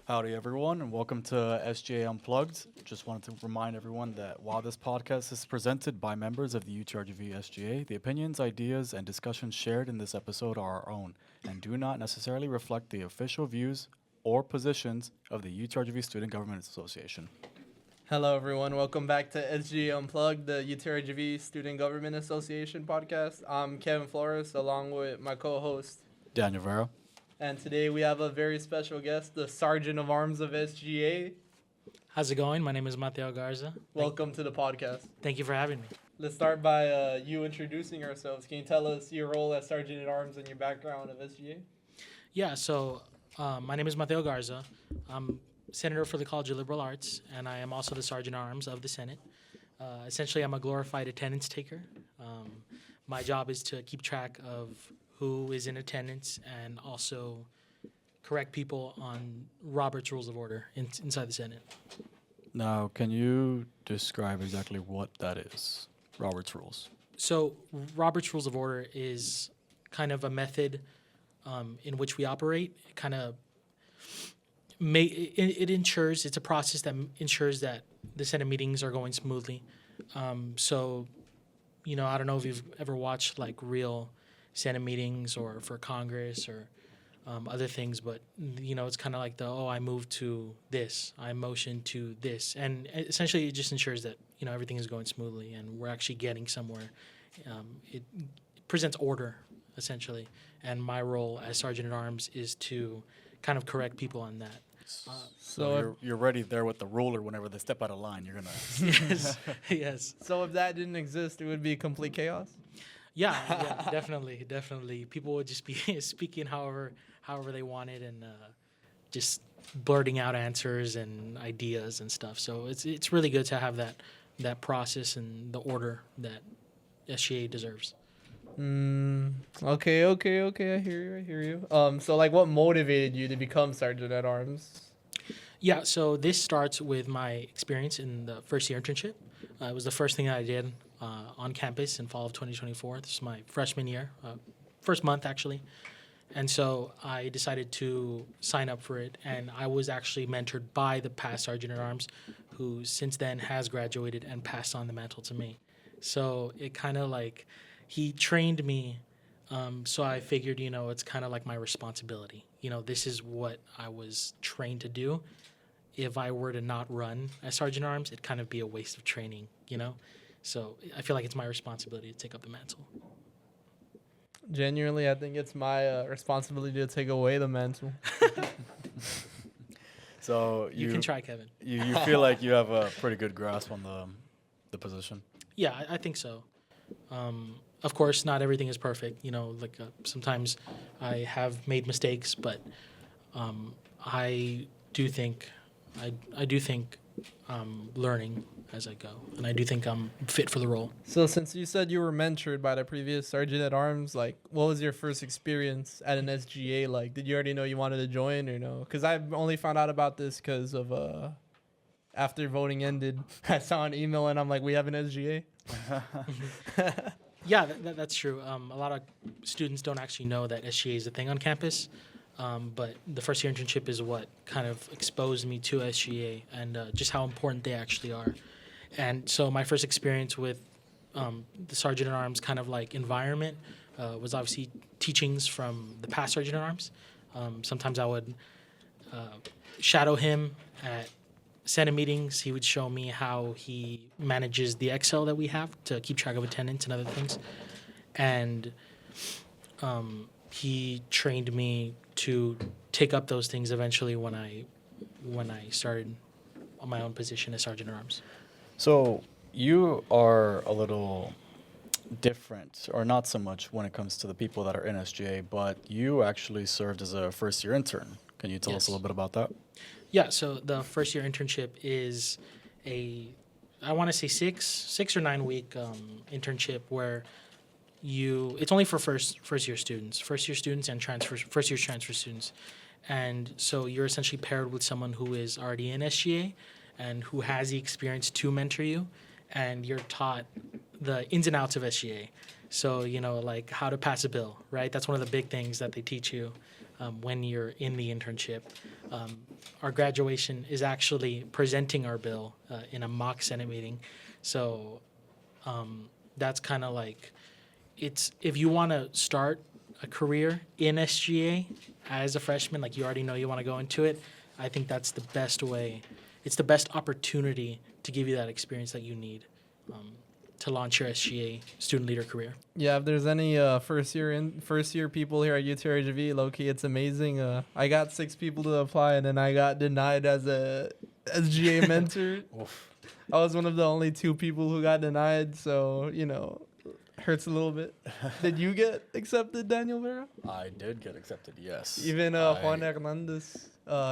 Howdy, everyone, and welcome to SGA Unplugged. Just wanted to remind everyone that while this podcast is presented by members of the UTRGV SGA, the opinions, ideas, and discussions shared in this episode are our own and do not necessarily reflect the official views or positions of the UTRGV Student Government Association. Hello, everyone. Welcome back to SGA Unplugged, the UTRGV Student Government Association podcast. I'm Kevin Flores, along with my co-host Daniel Vaquero. And today we have a very special guest, the Sergeant of Arms of SGA. How's it going? My name is Mateo Garza. Welcome to the podcast. Thank you for having me. Let's start by you introducing ourselves. Can you tell us your role as Sergeant at Arms and your background of SGA? Yeah, so my name is Mateo Garza. I'm Senator for the College of Liberal Arts, and I am also the Sergeant at Arms of the Senate. Essentially, I'm a glorified attendance taker. My job is to keep track of who is in attendance and also correct people on Robert's Rules of Order inside the Senate. Now, can you describe exactly what that is, Robert's Rules? So Robert's Rules of Order is kind of a method in which we operate. It kind of it ensures, it's a process that ensures that the Senate meetings are going smoothly. So, you know, I don't know if you've ever watched like real Senate meetings or for Congress or other things, but you know, it's kind of like I moved to this, I motioned to this, and essentially it just ensures that, you know, everything is going smoothly and we're actually getting somewhere. It presents order essentially, and my role as Sergeant at Arms is to kind of correct people on that. So you're ready there with the ruler whenever they step out of line. You're gonna yes. So if that didn't exist, it would be complete chaos. Yeah, definitely. People would just be speaking however they wanted and just blurting out answers and ideas and stuff. So it's really good to have that process and the order that SGA deserves. Okay. I hear you. So like, what motivated you to become Sergeant at Arms? Yeah, so this starts with my experience in the first year internship. It was the first thing I did on campus in fall of 2024. This is my freshman year, first month actually. And so I decided to sign up for it, and I was actually mentored by the past Sergeant at Arms, who since then has graduated and passed on the mantle to me. So it kind of like, he trained me, so I figured, you know, it's kind of like my responsibility. You know, this is what I was trained to do. If I were to not run as Sergeant at Arms, it'd kind of be a waste of training, you know? So I feel like it's my responsibility to take up the mantle. Genuinely, I think it's my responsibility to take away the mantle. So you can try, Kevin. You feel like you have a pretty good grasp on the position? Yeah, I think so. Of course, not everything is perfect. You know, like sometimes I have made mistakes, but I do think I'm learning as I go, and I do think I'm fit for the role. So since you said you were mentored by the previous Sergeant at Arms, like, what was your first experience at an SGA like? Did you already know you wanted to join or no? Because I've only found out about this because of after voting ended, I saw an email and I'm like, we have an SGA. Yeah, that's true. A lot of students don't actually know that SGA is a thing on campus. But the first year internship is what kind of exposed me to SGA and just how important they actually are. And so my first experience with the Sergeant at Arms kind of like environment was obviously teachings from the past Sergeant at Arms. Sometimes I would shadow him at Senate meetings. He would show me how he manages the Excel that we have to keep track of attendance and other things. And he trained me to take up those things eventually when I started on my own position as Sergeant at Arms. So you are a little different, or not so much when it comes to the people that are in SGA, but you actually served as a first-year intern. Can you tell us a little bit about that? Yeah, so the first-year internship is I want to say six or 9 week internship where it's only for first-year students and first-year transfer students. And so you're essentially paired with someone who is already in SGA and who has the experience to mentor you, and you're taught the ins and outs of SGA. So, you know, like how to pass a bill, right? That's one of the big things that they teach you. when you're in the internship. Our graduation is actually presenting our bill in a mock Senate meeting. So that's kind of like, it's if you want to start a career in SGA as a freshman, like you already know you want to go into it, I think that's the best way. It's the best opportunity to give you that experience that you need to launch your SGA student leader career. Yeah, if there's any first year people here at UTRGV, low key, it's amazing. I got 6 people to apply, and then I got denied as a SGA mentor. I was one of the only 2 people who got denied, so hurts a little bit. Did you get accepted, Daniel Vera? I did get accepted, yes. Even Juan Hernandez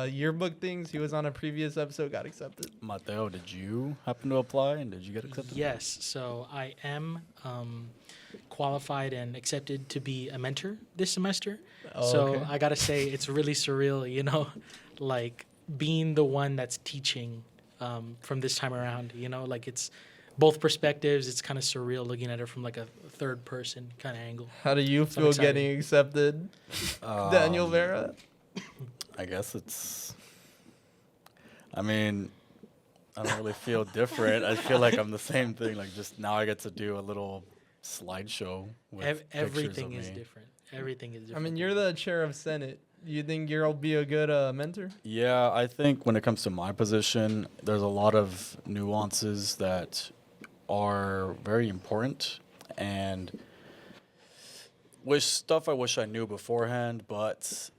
yearbook things, he was on a previous episode, got accepted. Mateo, did you happen to apply and did you get accepted? Yes, so I am qualified and accepted to be a mentor this semester. So I gotta say, it's really surreal, like being the one that's teaching from this time around, like it's both perspectives. It's kind of surreal looking at it from like a third person kind of angle. How do you feel getting accepted, Daniel Vera? I guess I don't really feel different. I feel like I'm the same thing. Like just now I get to do a little slideshow with everything pictures is of me. different. Everything is different. I mean, you're the chair of Senate. You think you'll be a good mentor? Yeah, I think when it comes to my position, there's a lot of nuances that are very important and I wish I knew beforehand, but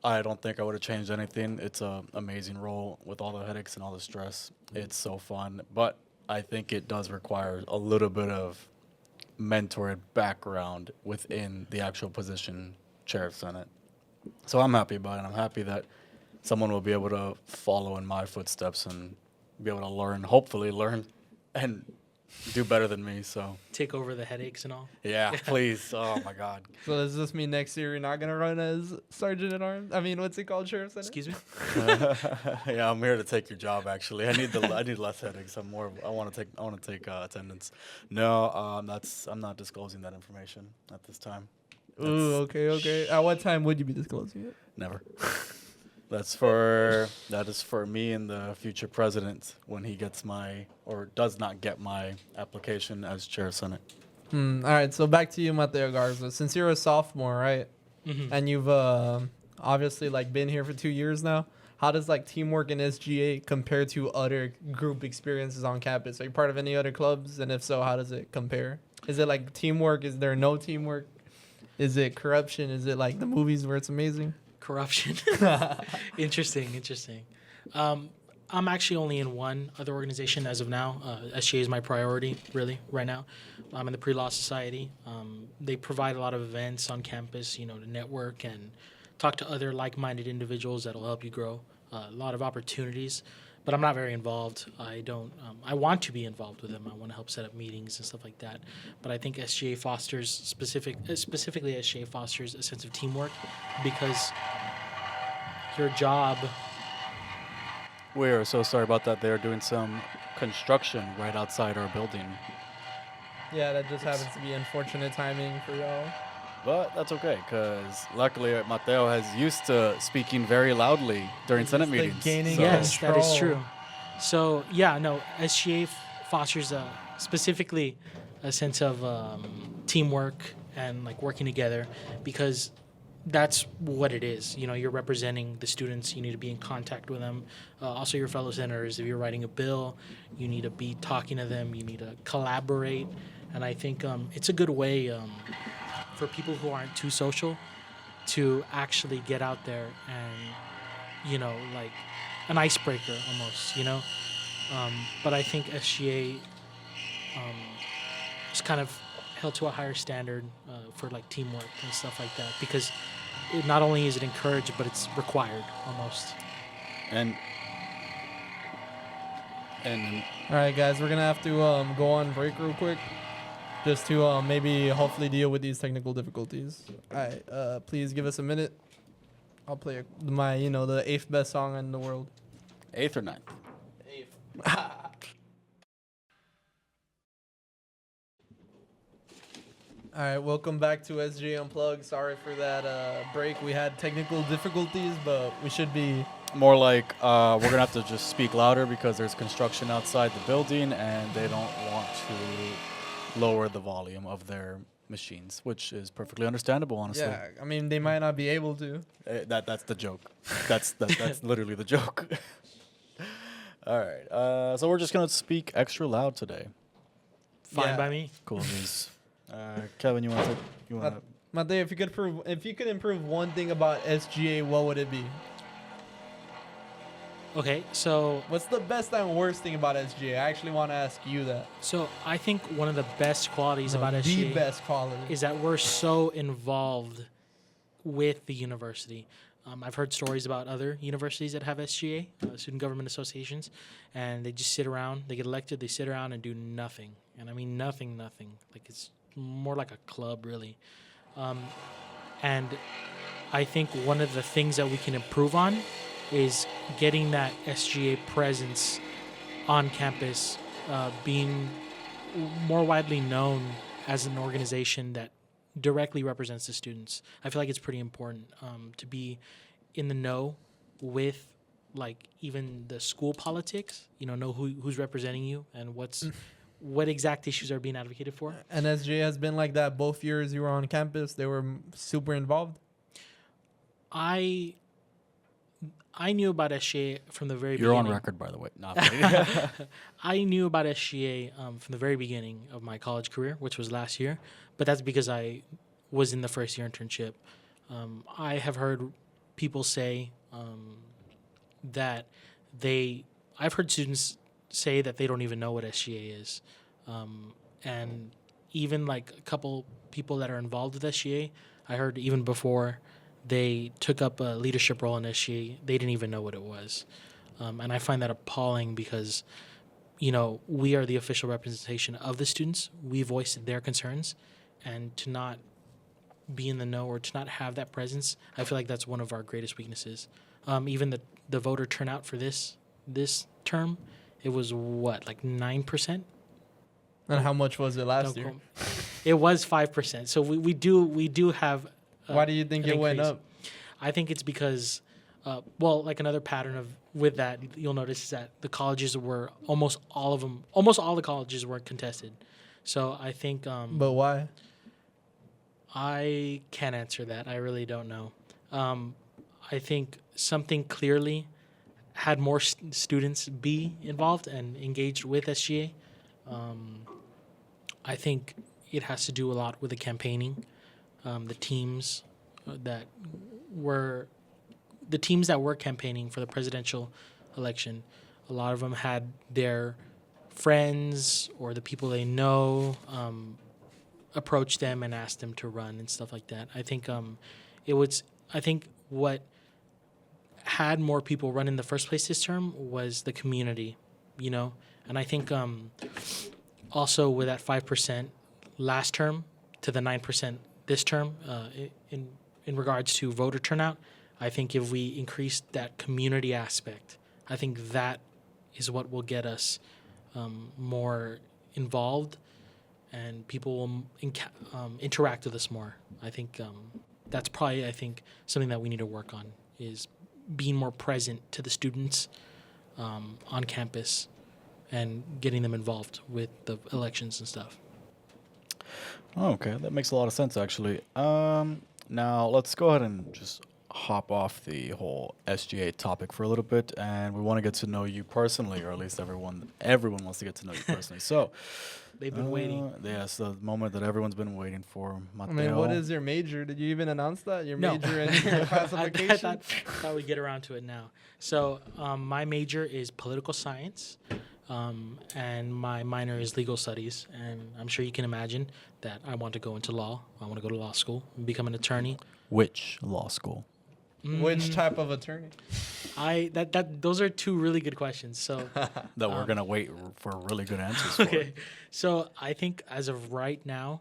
I don't think I would have changed anything. It's an amazing role with all the headaches and all the stress. It's so fun, but I think it does require a little bit of mentored background within the actual position, chair of Senate. So I'm happy about it. I'm happy that someone will be able to follow in my footsteps and be able to hopefully learn and do better than me. So take over the headaches and all. yeah, please. Oh my God. So does this mean next year you're not gonna run as sergeant at arms? I mean, what's it called, sheriff? Excuse me. Yeah, I'm here to take your job. Actually, I need less headaches. I want to take attendance. No, I'm not disclosing that information at this time. Ooh, okay. At what time would you be disclosing it? Never. That is for me and the future president when he does not get my application as chair of Senate. All right, so back to you, Mateo Garza. Since you're a sophomore, right, and you've obviously been here for 2 years now, how does teamwork in SGA compare to other group experiences on campus? Are you part of any other clubs, and if so, how does it compare? Is it teamwork? Is there no teamwork? Is it corruption? Is it like the movies where it's amazing? Corruption. Interesting. I'm actually only in one other organization as of now. SGA is my priority, really, right now. I'm in the Pre-Law Society. They provide a lot of events on campus, to network and talk to other like-minded individuals that will help you grow. A lot of opportunities, but I'm not very involved. I want to be involved with them. I want to help set up meetings and stuff like that. But I think SGA fosters, specifically SGA fosters a sense of teamwork because your job. We are so sorry about that. They're doing some construction right outside our building. Yeah, that just happens to be unfortunate timing for y'all. But that's okay, because luckily Mateo has used to speaking very loudly during Senate meetings. Yes, that is true. So, SGA fosters specifically a sense of teamwork and working together because that's what it is. You're representing the students. You need to be in contact with them. Also, your fellow senators. If you're writing a bill, you need to be talking to them. You need to collaborate. And I think it's a good way for people who aren't too social to actually get out there and, an icebreaker almost, But I think SGA is kind of held to a higher standard for teamwork and stuff like that because not only is it encouraged, but it's required almost. And all right, guys, we're gonna have to go on break real quick, just to maybe hopefully deal with these technical difficulties. All right, please give us a minute. I'll play the 8th best song in the world. 8th or 9th? 8th. All right, welcome back to SGA Unplugged. Sorry for that break. We had technical difficulties, but we should be. More like we're gonna have to just speak louder because there's construction outside the building, and they don't want to lower the volume of their machines, which is perfectly understandable, honestly. Yeah, I mean, they might not be able to. That's the joke. That's literally the joke. All right. So we're just gonna speak extra loud today. Fine Yeah. by me. Cool news. Kevin, you want to? Mateo, if you could improve one thing about SGA, what would it be? Okay, so What's the best and worst thing about SGA? I actually want to ask you that. I think one of the best qualities about the SGA best quality. is that we're so involved with the university. I've heard stories about other universities that have SGA, student government associations, and they just sit around. They get elected, they sit around and do nothing. And I mean nothing. Like it's more like a club, really. And I think one of the things that we can improve on is getting that SGA presence on campus, being more widely known as an organization that directly represents the students. I feel like it's pretty important to be in the know with like even the school politics, know who's representing you and what exact issues are being advocated for. And SGA has been like that both years you were on campus. They were super involved. I knew about SGA from the very You're beginning. on record, by the way. Not I knew about SGA from the very beginning of my college career, which was last year, but that's because I was in the first year internship. I have heard people say that I've heard students say that they don't even know what SGA is. And even like a couple people that are involved with SGA, I heard even before they took up a leadership role in SGA, they didn't even know what it was. And I find that appalling because, we are the official representation of the students. We voiced their concerns. And to not be in the know or to not have that presence, I feel like that's one of our greatest weaknesses. Even the voter turnout for this term, it was like 9%? And how much was it last year? It was 5%. So we do have. Why do you think it went up? I think it's because, like another pattern with that, you'll notice is that the colleges were almost all the colleges were contested. So I think. But why? I can't answer that. I really don't know. I think something clearly had more students be involved and engaged with SGA. I think it has to do a lot with the campaigning. The teams that were campaigning for the presidential election, a lot of them had their friends or the people they know approach them and ask them to run and stuff like that. I think what had more people run in the first place this term was the community, and I think also with that 5% last term to the 9% this term in regards to voter turnout, I think if we increase that community aspect, I think that is what will get us more involved and people will interact with us more. I think that's probably something that we need to work on is being more present to the students on campus and getting them involved with the elections and stuff. Oh, okay, that makes a lot of sense, actually. Now, let's go ahead and just hop off the whole SGA topic for a little bit, and we want to get to know you personally, or at least everyone wants to get to know you personally. So, they've been waiting. Yes, the moment that everyone's been waiting for. Mateo. I mean, what is your major? Did you even announce that? Your No. major and your classification? I thought we'd get around to it now. So my major is political science, and my minor is legal studies. And I'm sure you can imagine that I want to go into law. I want to go to law school and become an attorney. Which law school? Which type of attorney? Those are two really good questions. So that we're gonna wait for really good answers for. Okay, so I think as of right now,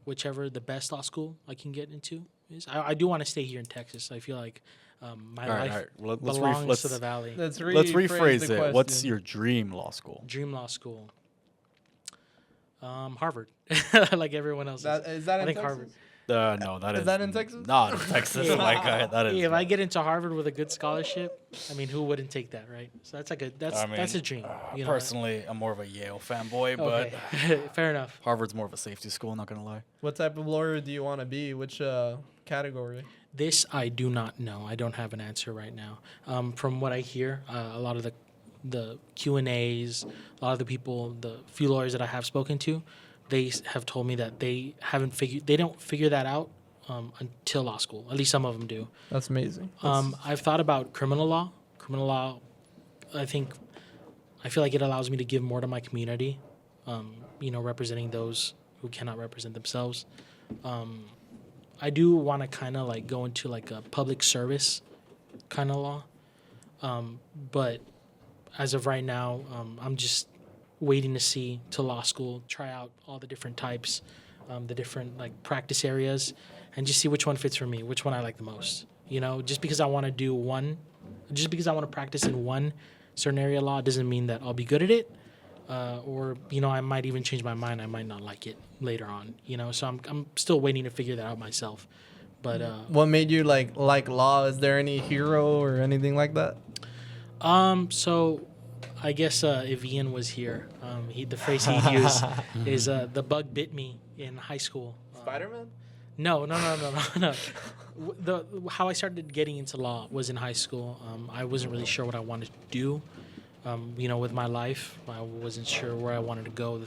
whichever the best law school I can get into is. I do want to stay here in Texas. I feel like my life belongs to the valley. Let's rephrase it. What's your dream law school? Dream law school. Harvard, like everyone else. Is that I in think Texas? Harvard. No, that Is is that in Texas? Not in Texas. Oh my God, that is. If I get into Harvard with a good scholarship, I mean, who wouldn't take that, right? So that's like that's I mean, that's a dream. You know? Personally, I'm more of a Yale fanboy, Okay, but fair enough. Harvard's more of a safety school. Not gonna lie. What type of lawyer do you want to be? Which category? This I do not know. I don't have an answer right now. From what I hear, a lot of the Q&As, a lot of the people, the few lawyers that I have spoken to, they have told me that they don't figure that out until law school. At least some of them do. That's amazing. I've thought about criminal law. Criminal law, I feel like it allows me to give more to my community. Representing those who cannot represent themselves. I do want to kind of like go into like a public service kind of law, but as of right now, I'm just waiting to see to law school, try out all the different types, the different like practice areas, and just see which one fits for me, which one I like the most. Just because I want to practice in one certain area of law doesn't mean that I'll be good at it. Or I might even change my mind. I might not like it later on. So I'm still waiting to figure that out myself. But what made you like law? Is there any hero or anything like that? so I guess if Ian was here, the phrase he'd use is the bug bit me in high school. Spider-Man? No. How I started getting into law was in high school. I wasn't really sure what I wanted to do. With my life, I wasn't sure where I wanted to go.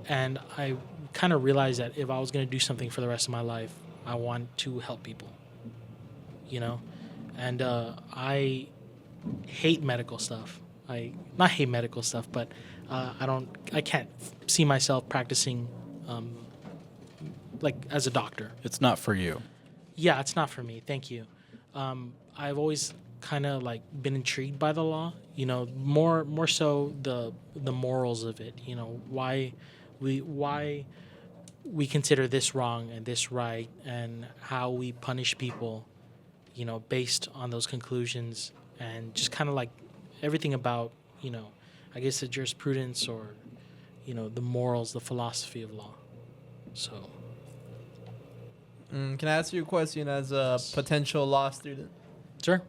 And I kind of realized that if I was going to do something for the rest of my life, I want to help people. And I hate medical stuff. Not hate medical stuff, but I can't see myself practicing like as a doctor. It's not for you. Yeah, it's not for me. Thank you. I've always kind of like been intrigued by the law, more so the morals of it, why we consider this wrong and this right, and how we punish people, based on those conclusions, and just kind of like everything about, I guess the jurisprudence or, the morals, the philosophy of law. So. Can I ask you a question as a potential law student? Sure.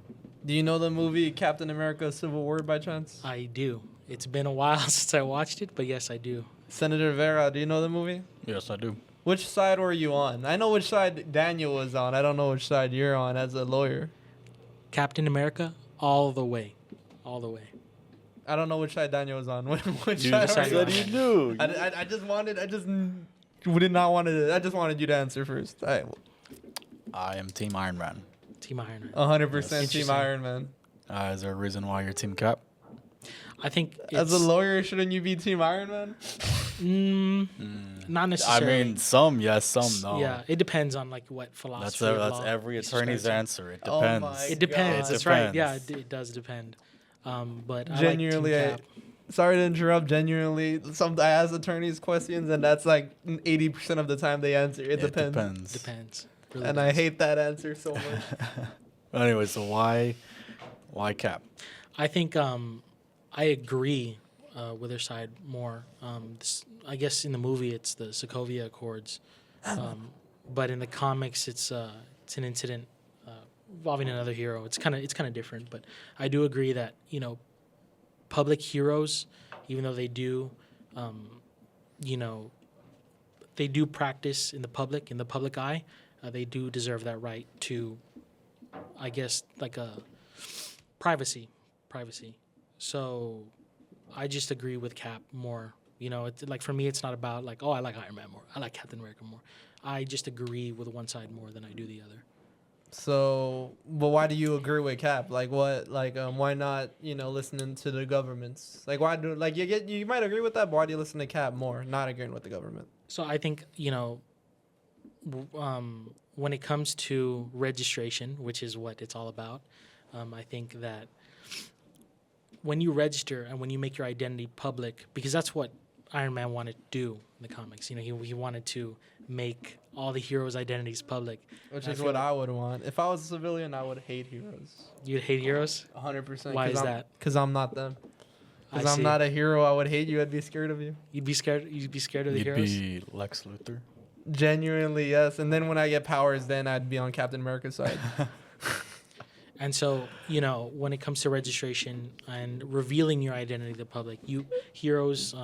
Do you know the movie Captain America: Civil War by chance? I do. It's been a while since I watched it, but yes, I do. Senator Vera, do you know the movie? Yes, I do. Which side were you on? I know which side Daniel was on. I don't know which side you're on as a lawyer. Captain America, all the way. All the way. I don't know which side Daniel was on. Which You side decided are on you that. knew. I just wanted you to answer first. I am Team Iron Man. Team Iron Man. 100% Team Interesting. Iron Man. Is there a reason why you're Team Cap? I think As a it's lawyer, shouldn't you be Team Iron Man? not I necessarily. mean, some yes, some no. Yeah, it depends on like what philosophy of That's law every you subscribe attorney's to. answer. It Oh depends. my It depends. God. That's right. Yeah, Depends. it does depend. But Genuinely, I like Team Cap. sorry to interrupt. Genuinely, I ask attorneys questions, and that's like 80% of the time they answer. It depends. Depends. Really And I does. hate that answer so much. Anyway, so why Cap? I think I agree with their side more. I guess in the movie it's the Sokovia Accords, but in the comics it's an incident involving another hero. It's kind of different, but I do agree that public heroes, even though they do, they do practice in the public eye, they do deserve that right to, I guess, like a privacy. So I just agree with Cap more. It's like for me, it's not about like, oh, I like Iron Man more. I like Captain America more. I just agree with one side more than I do the other. So, but why do you agree with Cap? Like what? Like why not? Listening to the governments. Like why do you might agree with that, but why do you listen to Cap more? Not agreeing with the government. So I think when it comes to registration, which is what it's all about, I think that when you register and when you make your identity public, because that's what Iron Man wanted to do in the comics. He wanted to make all the heroes' identities public. Which I is feel what like- I would want. If I was a civilian, I would hate heroes. You'd hate heroes? 100%. Why is that? Because I'm not them. Because I'm not a hero, I would hate you. I'd be scared of you. You'd be scared. You'd be scared of the You'd heroes. be Lex Luthor. Genuinely, yes. And then when I get powers, then I'd be on Captain America's side. And so, when it comes to registration and revealing your identity to the public, heroes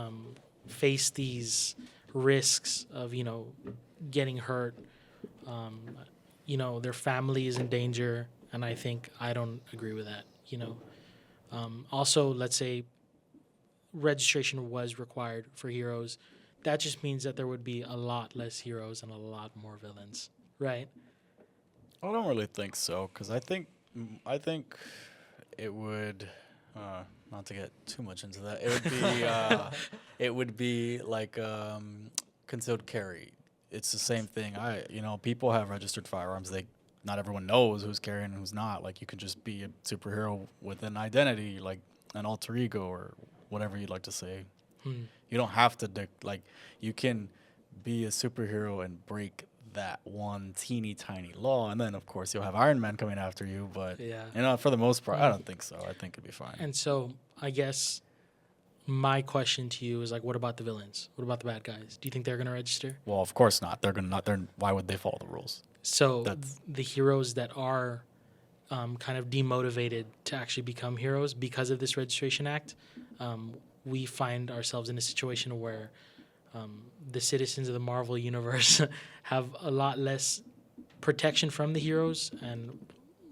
face these risks of, getting hurt. Their family is in danger, and I don't agree with that. Also, let's say registration was required for heroes. That just means that there would be a lot less heroes and a lot more villains, right? I don't really think so, because I think it would, not to get too much into that, it would be like concealed carry. It's the same thing. People have registered firearms. Not everyone knows who's carrying and who's not. Like, you can just be a superhero with an identity, like an alter ego or whatever you'd like to say. You don't have to you can be a superhero and break that one teeny tiny law, and then of course you'll have Iron Man coming after you. But for the most part, I don't think so. I think it'd be fine. And so I guess my question to you is like, what about the villains? What about the bad guys? Do you think they're going to register? Well, of course not. They're gonna not. Why would they follow the rules? So the heroes that are kind of demotivated to actually become heroes because of this registration act, we find ourselves in a situation where the citizens of the Marvel universe have a lot less protection from the heroes, and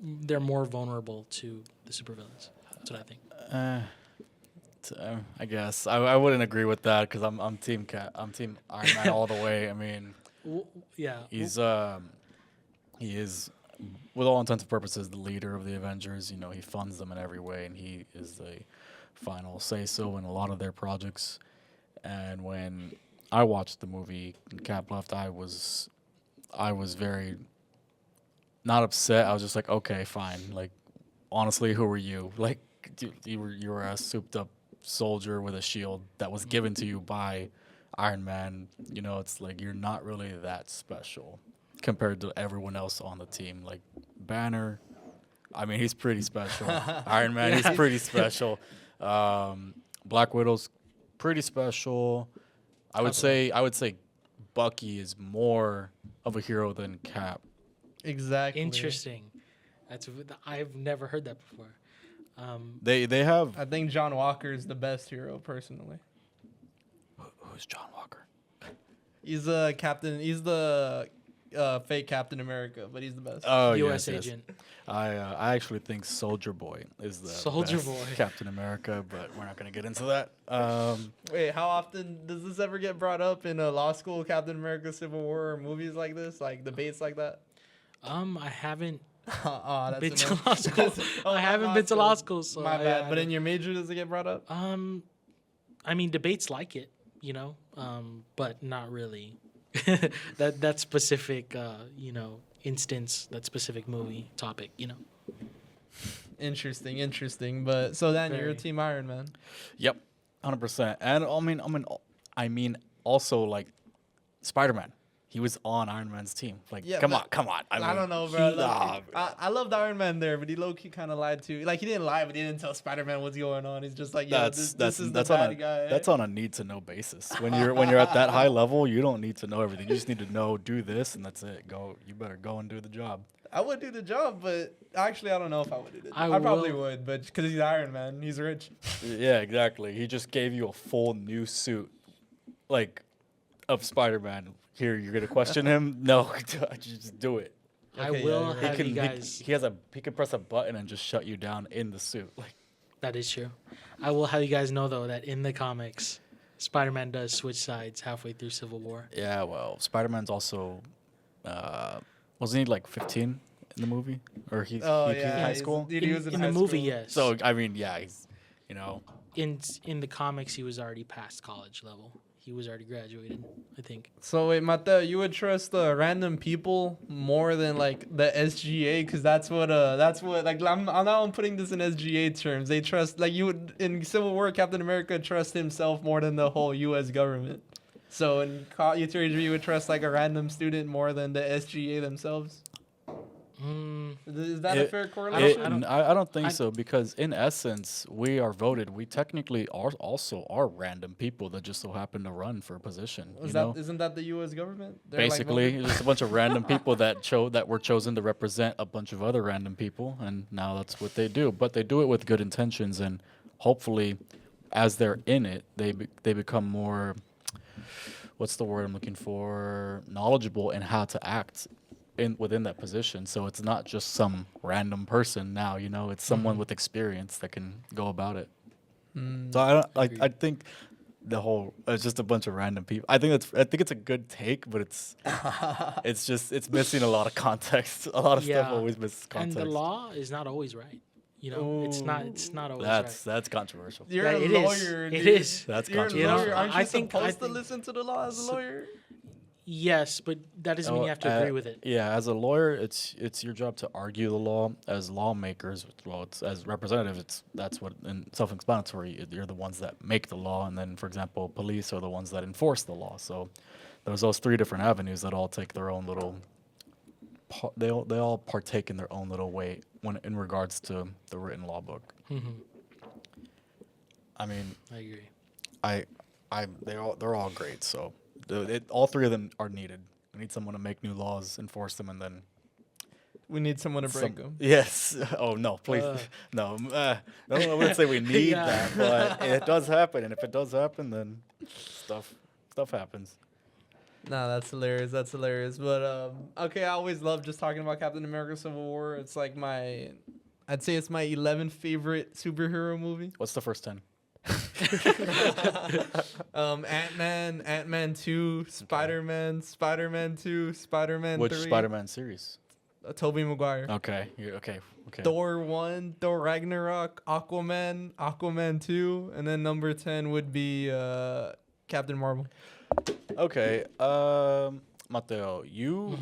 they're more vulnerable to the supervillains. That's what I think. I guess I wouldn't agree with that, because I'm team Iron Man all the way. I mean, he is, with all intents and purposes, the leader of the Avengers. He funds them in every way, and he is the final say-so in a lot of their projects. And when I watched the movie and Cap left, I was very not upset. I was just like, okay, fine. Like, honestly, who are you? Like, you were a souped-up soldier with a shield that was given to you by Iron Man. It's like, you're not really that special compared to everyone else on the team. Like, Banner, I mean, he's pretty special. Iron Man, he's pretty special. Black Widow's pretty special. I would say Bucky is more of a hero than Cap. Exactly. Interesting. I've never heard that before. They have. I think John Walker is the best hero, personally. Who's John Walker? He's the captain. He's the fake Captain America, but he's the best. Oh, U.S. agent. Yes. I actually think Soldier Boy is the best Captain America, but we're not going to get into that. Wait, how often does this ever get brought up in a law school, Captain America, Civil War, or movies like this, like debates like that? I haven't that's been to law school. I haven't been to law school, so my bad. But in your major, does it get brought up? I mean, debates like it, but not really. that specific, instance, that specific movie topic, Interesting. But so then you're a team Iron Man. Yep, 100%. And I mean, also like Spider-Man. He was on Iron Man's team. Like, come on. I don't know, bro. I loved Iron Man there, but he low-key kind of lied too. Like, he didn't lie, but he didn't tell Spider-Man what's going on. He's just like, this is the bad guy. That's on a need-to-know basis. When you're at that high level, you don't need to know everything. You just need to know, do this, and that's it. Go. You better go and do the job. I would do the job, but actually, I don't know if I would do the job. I probably would, but because he's Iron Man, he's rich. Yeah, exactly. He just gave you a full new suit, like, of Spider-Man. Here, you're gonna question him? No, just do it. I will have you guys. He can press a button and just shut you down in the suit. Like, that is true. I will have you guys know though that in the comics, Spider-Man does switch sides halfway through Civil War. Yeah, well, Spider-Man's also wasn't he like 15 in the movie, or he's in high school? He was in the movie, yes. So I mean, yeah, he's in the comics he was already past college level. He was already graduated, I think. So wait, Mateo, you would trust random people more than like the SGA, because that's what like I'm putting this in SGA terms. They trust, like, you would in Civil War, Captain America trust himself more than the whole U.S. government. So in you would trust like a random student more than the SGA themselves. Is that a It- fair It- correlation? I don't think I- so, because in essence, we are voted. We technically are random people that just so happen to run for a position. You know, Isn't that the U.S. government? They're, like, basically, voted- it's just a bunch of random people that were chosen to represent a bunch of other random people, and now that's what they do. But they do it with good intentions, and hopefully, as they're in it, they become more. What's the word I'm looking for? Knowledgeable in how to act within that position. So it's not just some random person now. You know, it's someone with experience that can go about it. So I don't like. Agreed. I think the whole it's just a bunch of random people. I think it's a good take, but it's missing a lot of context. A lot of stuff Yeah. always misses And context. the law is not always right. You know, it's not always That's controversial. You're Yeah, a it is. lawyer. It dude. is. That's You're a controversial. lawyer. Aren't you I think- supposed to listen to the law as a So- lawyer? right. Yes, but that doesn't mean you have to agree with it. Yeah, as a lawyer, it's your job to argue the law. As lawmakers, well, it's as representatives. That's what, and self-explanatory. You're the ones that make the law, and then, for example, police are the ones that enforce the law. So there's those three different avenues that all take their own little. They all partake in their own little way when in regards to the written law book. I mean, I agree. they're all great. So all three of them are needed. We need someone to make new laws, enforce them, and then We need someone to break some- them. Yes. Oh no, please. No. I wouldn't say we need Yeah. that, but it does happen. And if it does happen, then stuff happens. Nah, that's hilarious. That's hilarious. But okay, I always love just talking about Captain America: Civil War. It's like I'd say it's my 11th favorite superhero movie. What's the first 10? Ant-Man 2, Spider-Man 2, Spider-Man Which 3. Spider-Man series? Tobey Maguire. Okay. Okay. Thor 1, Thor Ragnarok, Aquaman 2, and then number 10 would be Captain Marvel. Okay. Mateo, you.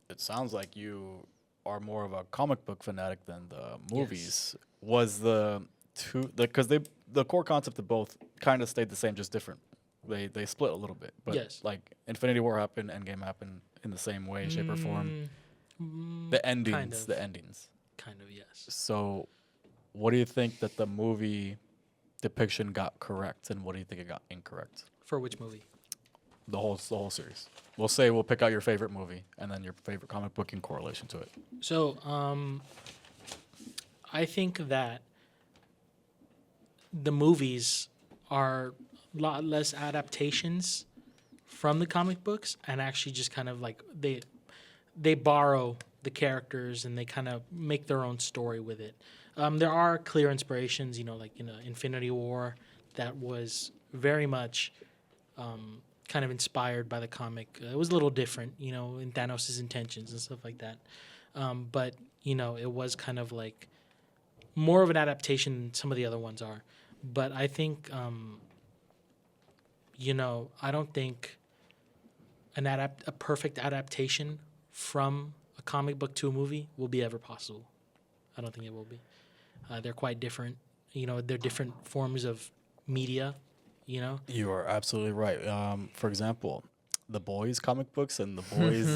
It sounds like you are more of a comic book fanatic than the movies. Was the two because the core concept of both kind of stayed the same, just different. They split a little bit, but Yes. like Infinity War happened, Endgame happened in the same way, shape, or form. The endings, the endings. Kind of, yes. So, what do you think that the movie depiction got correct, and what do you think it got incorrect? For which movie? The whole series. We'll pick out your favorite movie, and then your favorite comic book in correlation to it. So, I think that the movies are a lot less adaptations from the comic books, and actually just kind of like they borrow the characters and they kind of make their own story with it. There are clear inspirations, like in Infinity War, that was very much kind of inspired by the comic. It was a little different, in Thanos' intentions and stuff like that. But it was kind of like more of an adaptation than some of the other ones are. But I think, I don't think a perfect adaptation from a comic book to a movie will be ever possible. I don't think it will be. They're quite different. They're different forms of media. You are absolutely right. For example, the Boys comic books and the Boys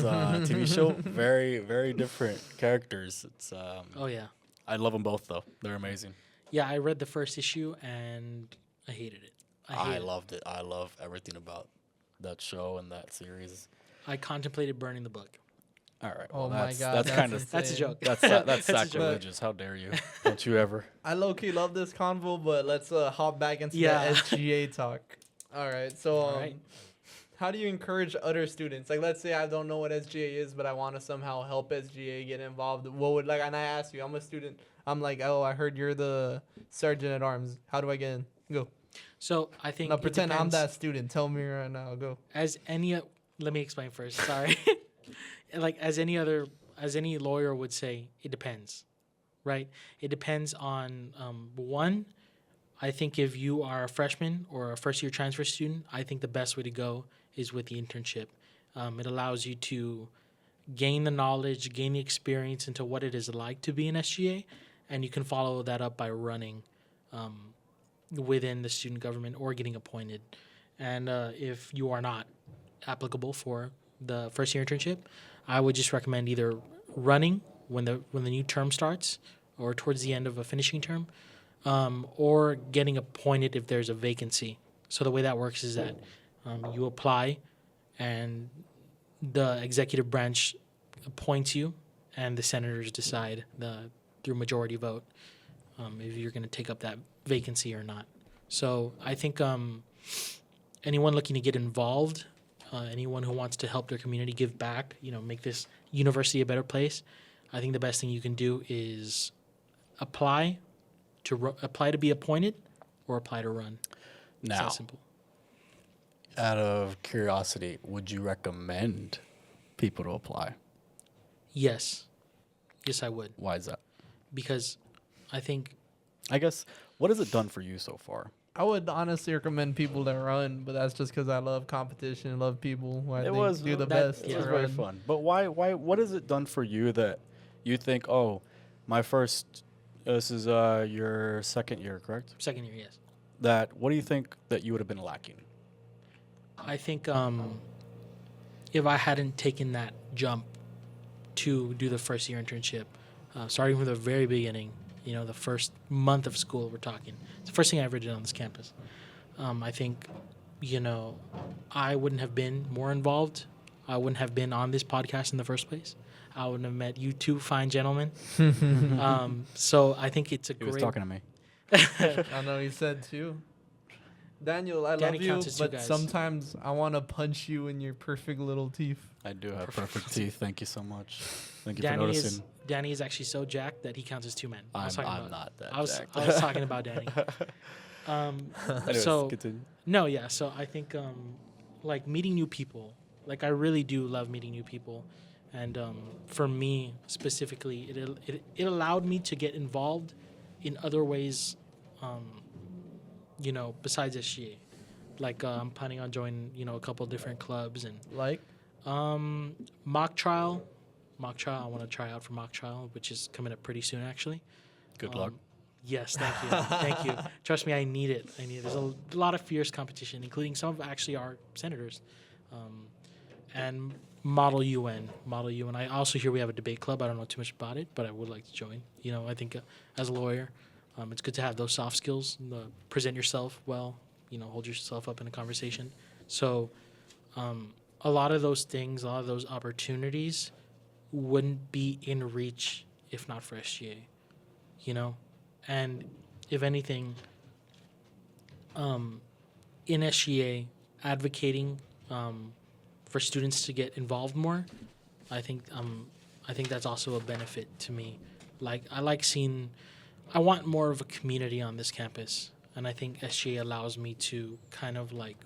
TV show, very, very different characters. It's Oh yeah, I love them both though. They're amazing. yeah. I read the first issue and I hated it. I loved it. I love everything about that show and that series. I contemplated burning the book. All right. Oh Well, my that's God, that's kind of That's a insane. joke. that's That's a joke. sacrilegious. How dare you? Don't you ever? I low-key love this convo, but let's hop back into Yeah. the SGA talk. All right. So, All right. how do you encourage other students? Like, let's say I don't know what SGA is, but I want to somehow help SGA get involved. What would and I ask you, I'm a student. I'm like, oh, I heard you're the sergeant at arms. How do I get in? Go. So I think Now it pretend I'm depends. that student. Tell me right now. Go. Let me explain first. Sorry. Like as any lawyer would say, it depends, right? It depends on one. I think if you are a freshman or a first year transfer student, I think the best way to go is with the internship. It allows you to gain the knowledge, gain the experience into what it is like to be an SGA, and you can follow that up by running within the student government or getting appointed. And if you are not applicable for the first year internship, I would just recommend either running when the new term starts, or towards the end of a finishing term, or getting appointed if there's a vacancy. So the way that works is that you apply, and the executive branch appoints you, and the senators decide through majority vote if you're going to take up that vacancy or not. So I think anyone looking to get involved, anyone who wants to help their community, give back, make this university a better place, I think the best thing you can do is apply to be appointed or apply to run. It's Now, that simple. out of curiosity, would you recommend people to apply? Yes, I would, Why is that? because I think I guess, what has it done for you so far? I would honestly recommend people to run, but that's just because I love competition and love people who I think do the best. It to was very run. fun. But why, what has it done for you that you think, oh, this is your second year, correct? second year, yes. What do you think that you would have been lacking? I think if I hadn't taken that jump to do the first year internship, starting from the very beginning, the first month of school, we're talking. It's the first thing I ever did on this campus. I think, I wouldn't have been more involved. I wouldn't have been on this podcast in the first place. I wouldn't have met you two fine gentlemen. So I think it's a He great. was talking to me. I know he said too. Daniel, I Danny love you, counts as two but guys. sometimes I want to punch you in your perfect little teeth. I do have perfect teeth. Thank you so much. Thank you Danny for noticing. Danny is actually so jacked that he counts as two men. I'm talking not that I was jacked. I was talking about Danny. Anyways, So continue. no, yeah. So I think like meeting new people. Like I really do love meeting new people, and for me specifically, it allowed me to get involved in other ways, besides SGA. Like I'm planning on joining, a couple different clubs and Like, mock trial. I want to try out for mock trial, which is coming up pretty soon, actually. Good luck. Yes, thank you. Thank you. Trust me, I need it. There's a lot of fierce competition, including some of actually our senators. And Model UN. I also hear we have a debate club. I don't know too much about it, but I would like to join. I think as a lawyer, it's good to have those soft skills, present yourself well, hold yourself up in a conversation. So a lot of those things, a lot of those opportunities wouldn't be in reach if not for SGA, And if anything, in SGA, advocating for students to get involved more, I think that's also a benefit to me. Like I want more of a community on this campus, and I think SGA allows me to kind of like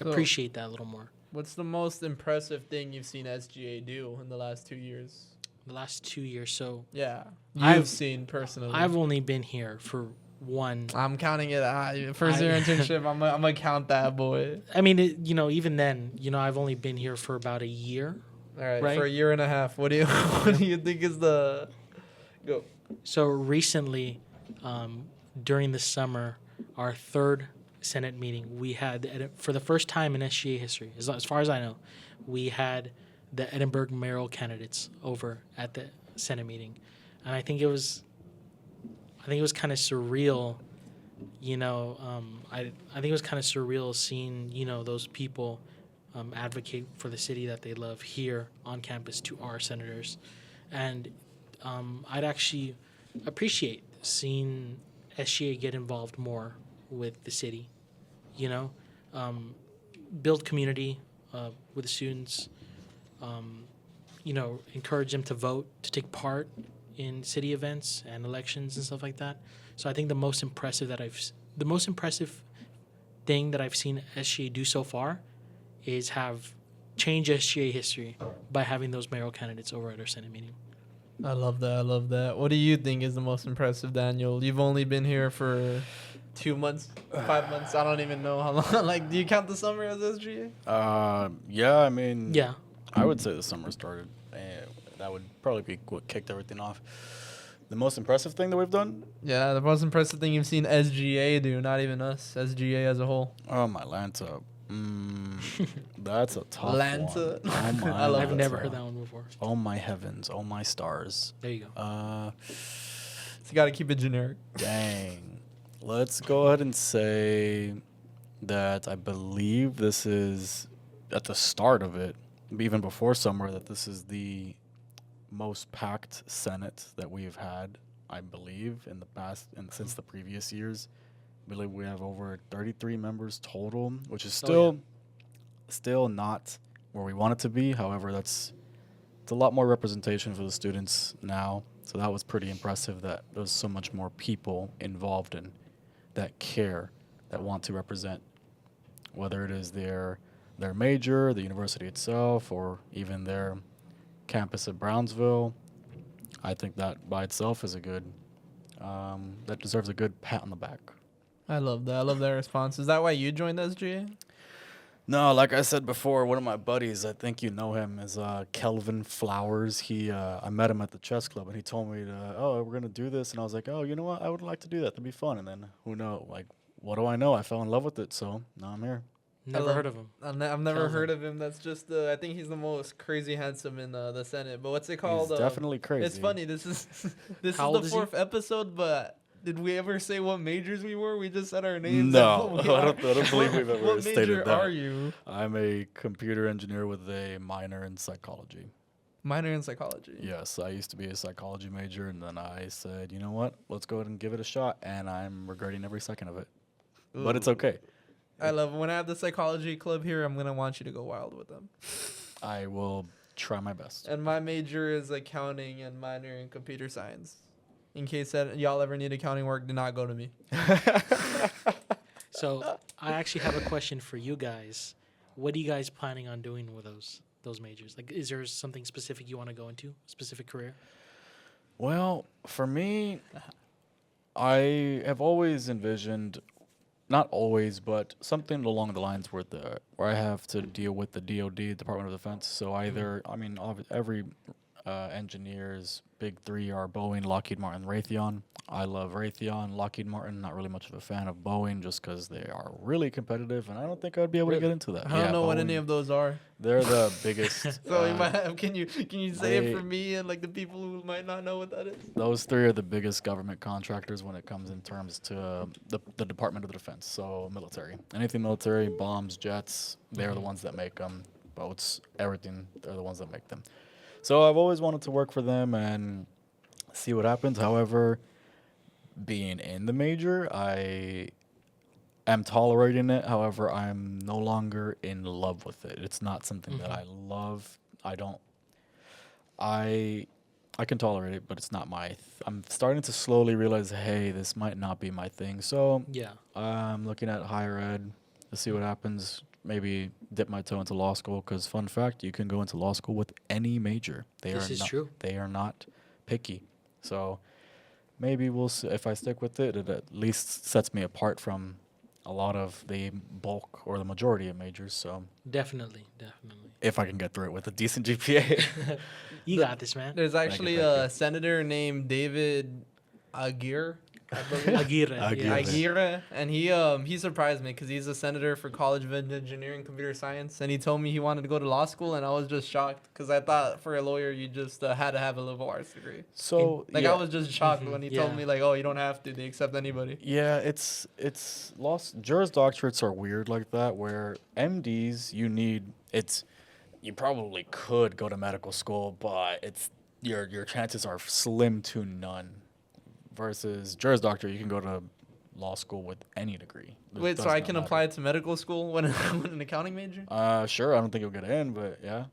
So- appreciate that a little more. what's the most impressive thing you've seen SGA do in the last 2 years? The last 2 years, so Yeah, I've- you've seen personally. I've only been here for one. I'm counting it. First year internship. I'm gonna count that, boy. I mean, even then, I've only been here for about a year. All right, Right. for a year and a half. What do you think is the go? So recently, during the summer, our third Senate meeting, we had, for the first time in SGA history, as far as I know, we had the Edinburgh mayoral candidates over at the Senate meeting, and I think it was kind of surreal. I think it was kind of surreal seeing those people advocate for the city that they love here on campus to our senators, and I'd actually appreciate seeing SGA get involved more with the city, build community with the students, encourage them to vote, to take part in city events and elections and stuff like that. So I think the most impressive thing that I've seen SGA do so far is have changed SGA history by having those mayoral candidates over at our Senate meeting. I love that. What do you think is the most impressive, Daniel? You've only been here for 2 months, 5 months. I don't even know how long. Like, do you count the summer as SGA? Yeah, I mean, Yeah. I would say the summer started. That would probably be what kicked everything off. The most impressive thing that we've done? Yeah, the most impressive thing you've seen SGA do, not even us, SGA as a whole. Oh, my Lanta. That's a tough Atlanta. one. Oh my I love I've it. never heard that one before. Oh my heavens. Oh my stars. There you go. So you got to keep it generic. Dang. Let's go ahead and say that I believe this is at the start of it, even before summer, that this is the most packed Senate that we've had, I believe, in the past and since the previous years. I believe we have over 33 members total, which is still not where we want it to be. However, it's a lot more representation for the students now. So that was pretty impressive that there's so much more people involved in that care, that want to represent, whether it is their major, the university itself, or even their campus at Brownsville. I think that by itself is a good, that deserves a good pat on the back. I love that. I love that response. Is that why you joined SGA? No, like I said before, one of my buddies, I think you know him, is Kelvin Flowers. I met him at the chess club, and he told me, we're going to do this. And I was like, oh, you know what? I would like to do that. That'd be fun. And then, who knows? Like, what do I know? I fell in love with it, so now I'm here. Never heard of him. I've never Kelvin. heard of him. That's just I think he's the most crazy handsome in the Senate. But what's it called? He's definitely crazy. It's funny. This is How the old is he? 4th episode, but did we ever say what majors we were? We just said our names. No, and what we I are. don't believe we've ever What stated major that. are you? I'm a computer engineer with a minor in psychology. Minor in psychology. Yes, I used to be a psychology major, and then I said, you know what? Let's go ahead and give it a shot, and I'm regretting every second of it. But it's okay. I love when I have the psychology club here. I'm gonna want you to go wild with them. I will try my best. And my major is accounting and minor in computer science. In case that y'all ever need accounting work, do not go to me. So I actually have a question for you guys. What are you guys planning on doing with those majors? Like, is there something specific you want to go into? Specific career? Well, for me, I have always envisioned, not always, but something along the lines where I have to deal with the DoD, Department of Defense. So either, every engineers, big three are Boeing, Lockheed Martin, Raytheon. I love Raytheon, Lockheed Martin. Not really much of a fan of Boeing, just because they are really competitive, and I don't think I'd be able to get into that. I don't know what Boeing, any of those are. They're the biggest. So you might have, can you say they- it for me and like the people who might not know what that is? Those three are the biggest government contractors when it comes in terms to the Department of Defense. So military, anything military, bombs, jets. They're the ones that make them. Boats, everything. They're the ones that make them. So I've always wanted to work for them and see what happens. However, being in the major, I am tolerating it. However, I'm no longer in love with it. It's not something that I love. I can tolerate it, but it's not my. I'm starting to slowly realize, hey, this might not be my thing. So Yeah. I'm looking at higher ed to see what happens. Maybe dip my toe into law school, because fun fact, you can go into law school with any major. This is true. They are not picky. So maybe we'll see. If I stick with it, it at least sets me apart from a lot of the bulk or the majority of majors. So Definitely. if I can get through it with a decent GPA. You got this, man. There's actually thank a you. senator named David Aguirre. I believe. Aguirre. Yeah. Aguirre. Aguirre, and he surprised me because he's a senator for College of Engineering, Computer Science, and he told me he wanted to go to law school, and I was just shocked because I thought for a lawyer you just had to have a liberal arts degree. So Like yeah. I was just shocked when he told Yeah. me like, oh, you don't have to, they accept anybody. Yeah, it's Juris Doctorates are weird like that, where MDs you probably could go to medical school, but it's your chances are slim to none. Versus Juris Doctor, you can go to law school with any degree. It Wait, so does I not can matter. apply to medical school when when an accounting major? Sure, I don't think you'll get in, but yeah,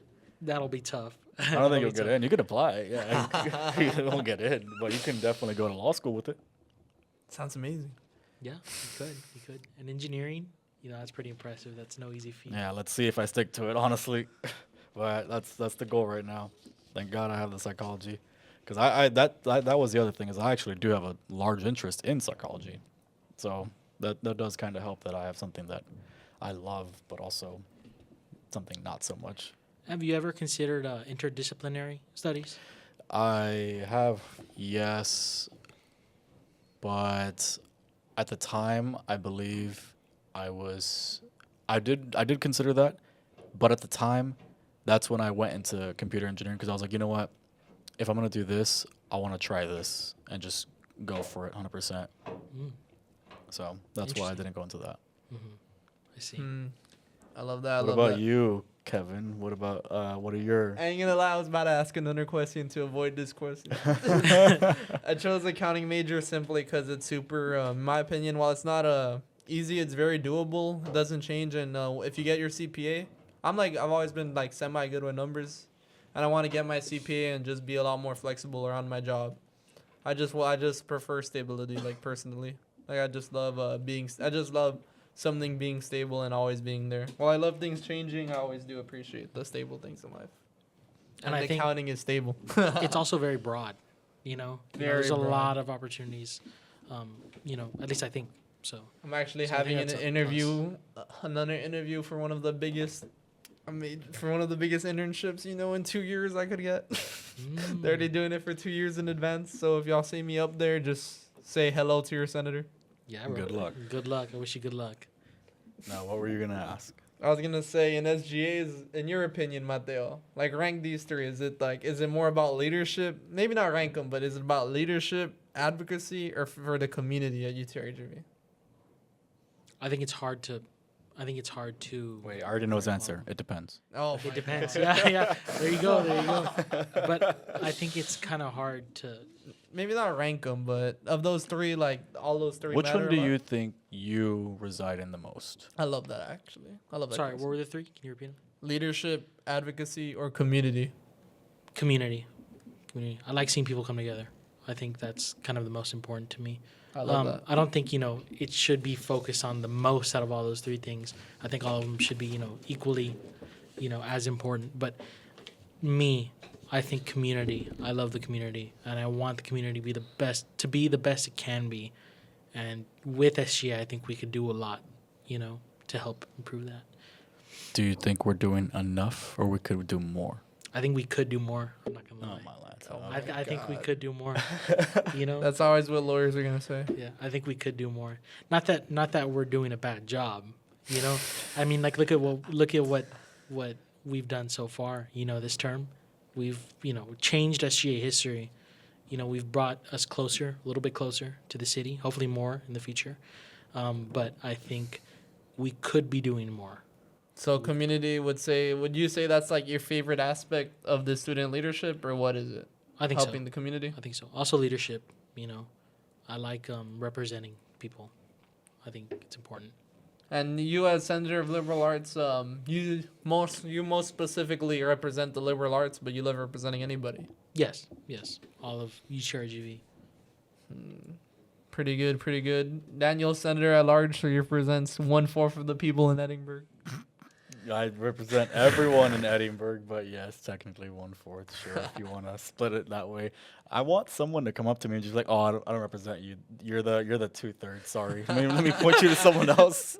That'll be tough. I don't think you'll get in. You could apply, yeah, you won't get in, but you can definitely go to law school with it. Sounds amazing. Yeah, you could. And engineering, that's pretty impressive. That's no easy feat. Yeah, let's see if I stick to it, honestly. But that's the goal right now. Thank God I have the psychology, because that was the other thing, is I actually do have a large interest in psychology, so that does kind of help that I have something that I love, but also something not so much. Have you ever considered interdisciplinary studies? I have, yes, but at the time, I believe I was I did consider that, but at the time, that's when I went into computer engineering because I was like, you know what? If I'm gonna do this, I want to try this and just go for it 100%. Mm, So that's why I Interesting. didn't go into that. I see. I love that. What about you, Kevin? What about what are your? I ain't gonna lie, I was about to ask another question to avoid this question. I chose accounting major simply because it's super, in my opinion, while it's not easy, it's very doable. It doesn't change, and if you get your CPA, I've always been like semi good with numbers, and I want to get my CPA and just be a lot more flexible around my job. I just prefer stability, like personally. Like I just love I just love something being stable and always being there. While I love things changing, I always do appreciate the stable things in life. And And I think accounting is stable. it's also very broad. There's a broad. lot of opportunities. At least I think so. I'm actually So I think having an that's a interview, another interview for one of the biggest. For one of the biggest internships, in 2 years I could get. They're already doing it for 2 years in advance. So if y'all see me up there, just say hello to your senator. Yeah. Good luck. Good luck. I wish you good luck. Now, what were you gonna ask? I was gonna say in SGA's, in your opinion, Mateo, like rank these three. Is it more about leadership? Maybe not rank them, but is it about leadership, advocacy, or for the community at UTRGV? I think it's hard to. Wait, I already know his answer. It depends. Oh, It depends. Yeah. There you go. But I think it's kind of hard to. maybe not rank them, but of those three, like all those three. Which matter one do a lot. you think you reside in the most? I love that actually. I love that. Sorry, concept. what were the three? Can you repeat them? Leadership, advocacy, or community. Community. I like seeing people come together. I think that's kind of the most important to me. I love that. I don't think it should be focused on the most out of all those three things. I think all of them should be equally, as important. But me, I think community. I love the community, and I want the community to be the best it can be. And with SGA, I think we could do a lot, to help improve that. Do you think we're doing enough, or we could do more? I think we could do more. I'm not gonna lie. my lads. Oh I think we could do more. That's always what lawyers are gonna say. Yeah, I think we could do more. Not that we're doing a bad job, I mean, like look at what we've done so far. This term, we've changed SGA history. We've brought us closer, a little bit closer to the city. Hopefully more in the future. But I think we could be doing more. So community would you say that's like your favorite aspect of the student leadership, or what is it? I think Helping so. the community? I think so. Also leadership. I like representing people. I think it's important. And you as Senator of Liberal Arts, you most specifically represent the liberal arts, but you love representing anybody. Yes. All of UTRGV. Pretty good. Daniel, Senator at Large, so he represents 1/4 of the people in Edinburgh. I represent everyone in Edinburgh, but yes, technically 1/4. Sure, if you want to split it that way. I want someone to come up to me and just like, oh, I don't represent you. You're the 2/3. Sorry, let me point you to someone else.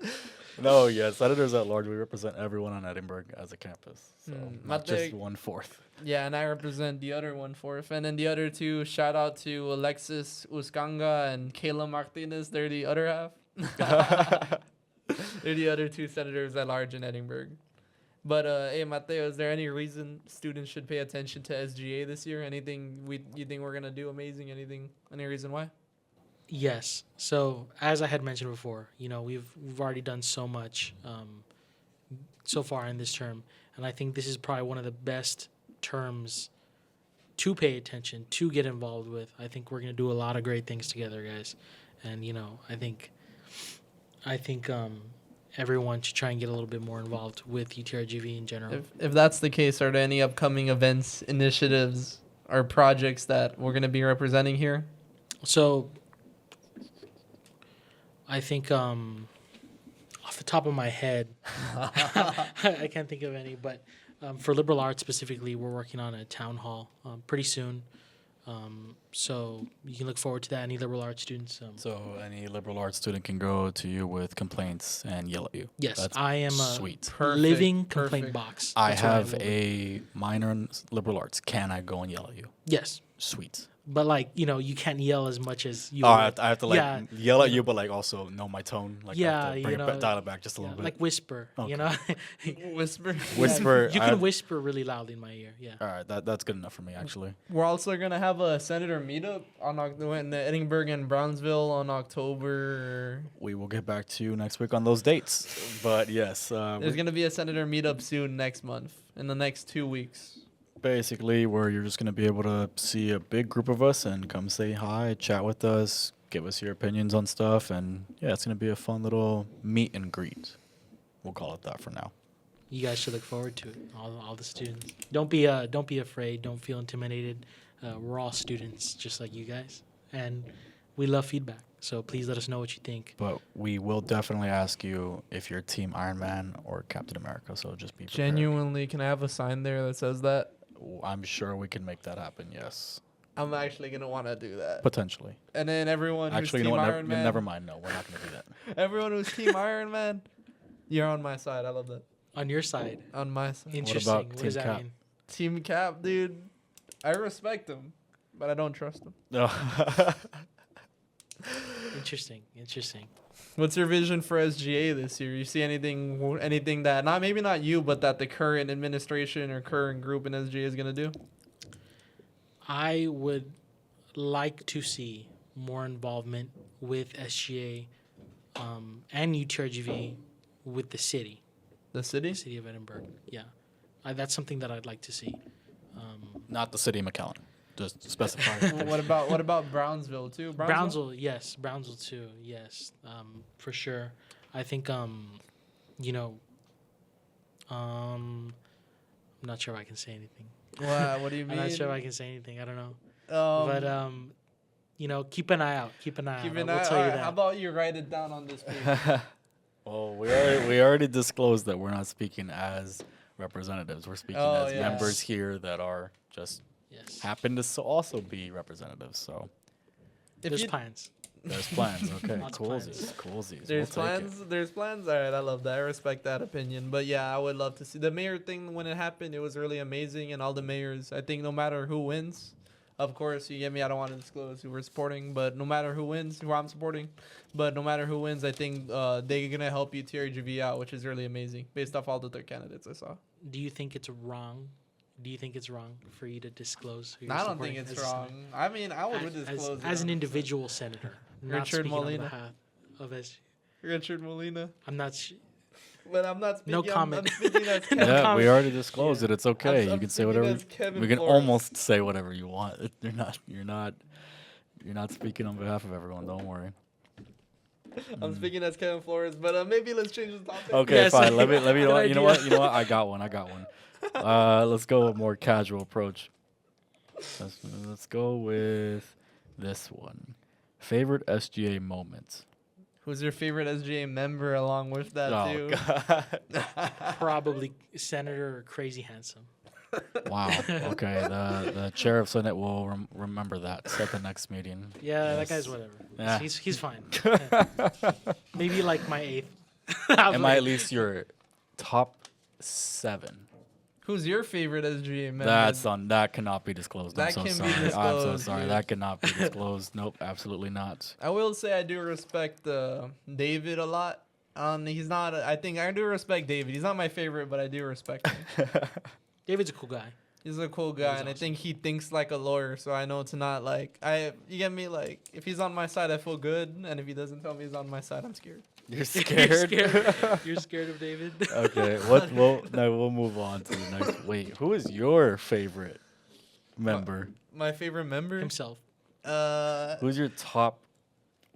No, yes, Senators at Large, we represent everyone on Edinburgh as a campus, so not just 1/4. Yeah, and I represent the other 1/4. And then the other two, shout out to Alexis Uscanga and Kayla Martinez. They're the other half. They're the other two senators at large in Edinburgh. But, hey, Mateo, is there any reason students should pay attention to SGA this year? Anything you think we're going to do amazing? Any reason why? Yes. So as I had mentioned before, we've already done so much so far in this term, and I think this is probably one of the best terms to pay attention, to get involved with. I think we're going to do a lot of great things together, guys, and I think everyone should try and get a little bit more involved with UTRGV in general. If that's the case, are there any upcoming events, initiatives, or projects that we're going to be representing here? So I think off the top of my head, I can't think of any, but for liberal arts specifically, we're working on a town hall pretty soon. So you can look forward to that. Any liberal arts students? So any liberal arts student can go to you with complaints and yell at you. Yes, That's I am a sweet. living Perfect. complaint box. I That's what have will be. a minor in liberal arts. Can I go and yell at you? Yes. Sweet. but like you can't yell as much as you. Oh, would. I have to like Yeah, yell at you you, know. but like also know my tone. Like I Yeah, have to bring dial it back just a Yeah, little bit. like whisper. Okay. You know, Whisper. Whisper. You I can have- whisper really loudly in my ear. Yeah. All right, that's good enough for me actually. We're also gonna have a senator meetup in Edinburgh and Brownsville on October. We will get back to you next week on those dates. But yes, There's gonna be a senator meetup soon next month, in the next 2 weeks. basically where you're just going to be able to see a big group of us and come say hi, chat with us, give us your opinions on stuff, and yeah, it's going to be a fun little meet and greet. We'll call it that for now. You guys should look forward to it. All the students. Don't be afraid. Don't feel intimidated. We're all students, just like you guys, and we love feedback. So please let us know what you think. But we will definitely ask you if you're Team Iron Man or Captain America, so just be prepared. Genuinely, can I have a sign there that says that? I'm sure we can make that happen, yes. I'm actually gonna want to do that. Potentially. And then everyone Actually, who's you know Team what? Iron Man, Never mind. No, we're not going to do that. everyone who's Team Iron Man, you're on my side. I love that. On your side, On my side. interesting. about What Team does that Cap? mean? Team Cap, dude. I respect him, but I don't trust him. No. Interesting. What's your vision for SGA this year? You see anything that maybe not you, but that the current administration or current group in SGA is gonna do? I would like to see more involvement with SGA and UTRGV with the city The city? of Edinburgh. Yeah, that's something that I'd like to see. Not the city of McAllen. Just specify. what about Brownsville too? Brownsville, yes. Brownsville too, yes. For sure. I think I'm not sure if I can say anything. What do you mean? I'm not sure if I can say anything. I don't know. But keep an eye out. Keep an eye keep out. an I will eye. tell you Alright, that. how about you write it down on this page? Well, we already disclosed that we're not speaking as representatives. We're speaking as yes. members here that are just Yes. happen to also be representatives. So There's you- plans. there's plans. Okay, Lots of coolsies, coolsies. There's We'll take it. plans. There's plans. All right, I love that. I respect that opinion. But yeah, I would love to see the mayor thing when it happened. It was really amazing, and all the mayors. I think no matter who wins, of course, you get me. I don't want to disclose who we're supporting, but no matter who wins, who I'm supporting, but no matter who wins, I think they're gonna help you TRGV out, which is really amazing based off all the other candidates I saw. Do you think it's wrong? Do you think it's wrong for you to disclose who you're I don't supporting think it's as a wrong. I mean, I would senator? disclose it As an 100%. individual senator, not Richard speaking Molina. on behalf of SG. Richard Molina. I'm not. But I'm not speaking. No I'm comment. speaking as No Kevin. Yeah, comment. we already disclosed Yeah. it. It's okay. I'm You can say speaking whatever. as Kevin We can Flores. almost say whatever you want. You're not speaking on behalf of everyone. Don't worry. I'm speaking as Kevin Flores, but maybe let's change the topic. Okay, Yes. fine. Let me. Good You know idea. what? You know what? I got one. Let's go with a more casual approach. Let's go with this one. Favorite SGA moments. Who's your favorite SGA member along with that Oh too? God! Probably Senator Crazy Handsome. Wow. Okay. The chair of Senate will remember that at the next meeting. Yeah, Yes. that guy's whatever. Yeah. He's fine. Maybe like my eighth. I was Am I like, at least your top 7? Who's your favorite SGA member? That cannot be disclosed. I'm That so can be sorry. I'm so disclosed, sorry. dude. That cannot be disclosed. Nope, absolutely not. I will say I do respect David a lot. He's not. I think I do respect David. He's not my favorite, but I do respect him. David's a cool guy. He's a cool guy, David's and I awesome. think he thinks like a lawyer. So I know it's not like you get me. Like if he's on my side, I feel good, and if he doesn't tell me he's on my side, I'm scared. You're You're scared. scared. You're scared of David. Okay. We'll move on to the next. Wait, who is your favorite member? My favorite member. Himself. I'll Who's your top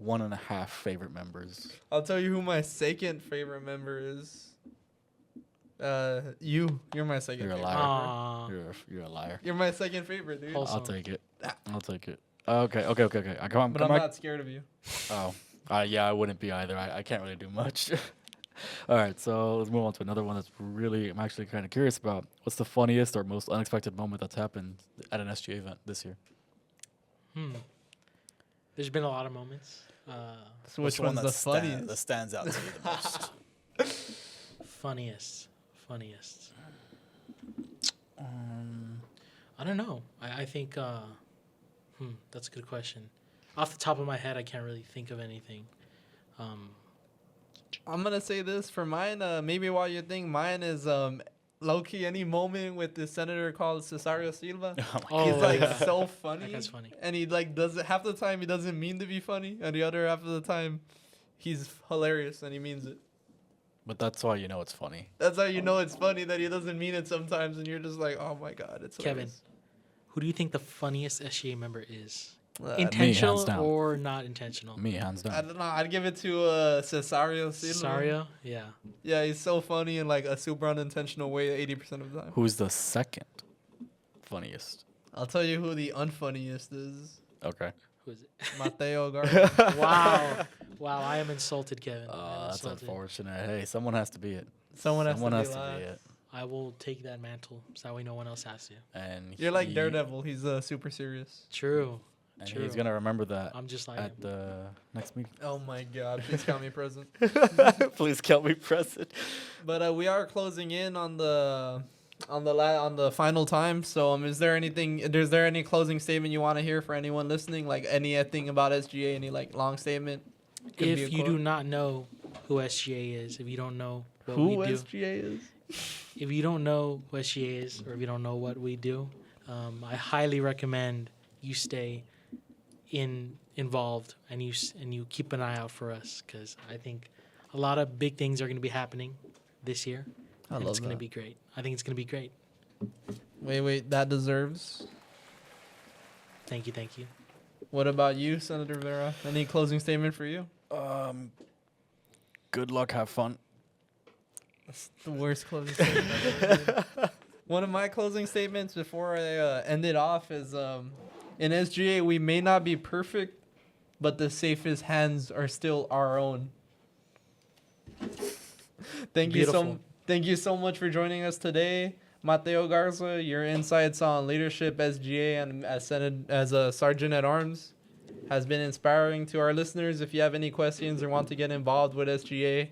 1.5 favorite members? tell you who my second favorite member is. You're my second. You're a favorite liar. Aw. You're a liar. You're my second favorite, dude. Wholesome. I'll take it. I'll take it. Okay. I'm But I'm not scared of you. Oh, yeah, I wouldn't be either. I can't really do much. All right, so let's move on to another one that's really I'm actually kind of curious about. What's the funniest or most unexpected moment that's happened at an SGA event this year? There's been a lot of moments. So which one's the funniest? that stands out to you the most? Funniest. I don't know. I think. That's a good question. Off the top of my head, I can't really think of anything. I'm gonna say this for mine. Maybe while you think, mine is low key any moment with the senator called Cesario Silva. He's like yeah. so That funny, guy's funny. and he like doesn't half the time he doesn't mean to be funny, and the other half of the time, he's hilarious and he means it. But that's why you know it's funny. That's how you know it's funny that he doesn't mean it sometimes, and you're just like, oh my god, it's Kevin, hilarious. who do you think the funniest SGA member is? Uh, Intentional down. or not intentional? Me, hands I down. don't know. I'd give it to Cesario Silva. Sario? Yeah. Yeah, he's so funny in like a super unintentional way 80% of the time. Who's the second funniest? I'll tell you who the unfunniest is. Okay. Who is it? Mateo Garza. Wow. Wow, I am insulted, Kevin. I am That's insulted. unfortunate. Hey, someone has to be it. Someone has Someone to has be to live. be it. I will take that mantle so that way no one else has to. And You're like he- Daredevil. He's super serious. True. And True. he's gonna remember that I'm just like at the next meeting. Oh my God! Please count me present. Please count me present. But we are closing in on the on the final time. So is there any closing statement you want to hear for anyone listening? Like anything about SGA? Any like long statement? Could be a if you do quote. not know who SGA is, if you don't know what Who we do, SGA is? if you don't know who SGA is, or if you don't know what we do, I highly recommend you stay involved and you keep an eye out for us, because I think a lot of big things are going to be happening this year. I and love it's going to that. be great. I think it's going to be great. Wait, that deserves. Thank you. What about you, Senator Vera? Any closing statement for you? Good luck. Have fun. That's the worst closing statement I've ever made. One of my closing statements before I end it off is in SGA, we may not be perfect, but the safest hands are still our own. Thank Beautiful. you so much for joining us today. Mateo Garza, your insights on leadership, SGA, and as a sergeant at arms has been inspiring to our listeners. If you have any questions or want to get involved with SGA,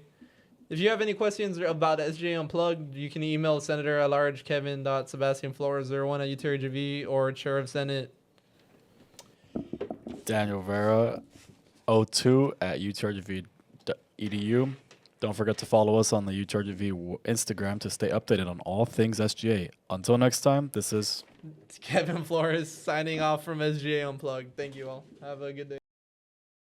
if you have any questions about SGA Unplugged, you can email Senator at Large Kevin.SebastianFlores01 or Chair of Senate. Daniel Vera, 02 at utrgv.edu. Don't forget to follow us on the utrgv Instagram to stay updated on all things SGA. Until next time, this is Kevin Flores signing off from SGA Unplugged. Thank you all. Have a good day.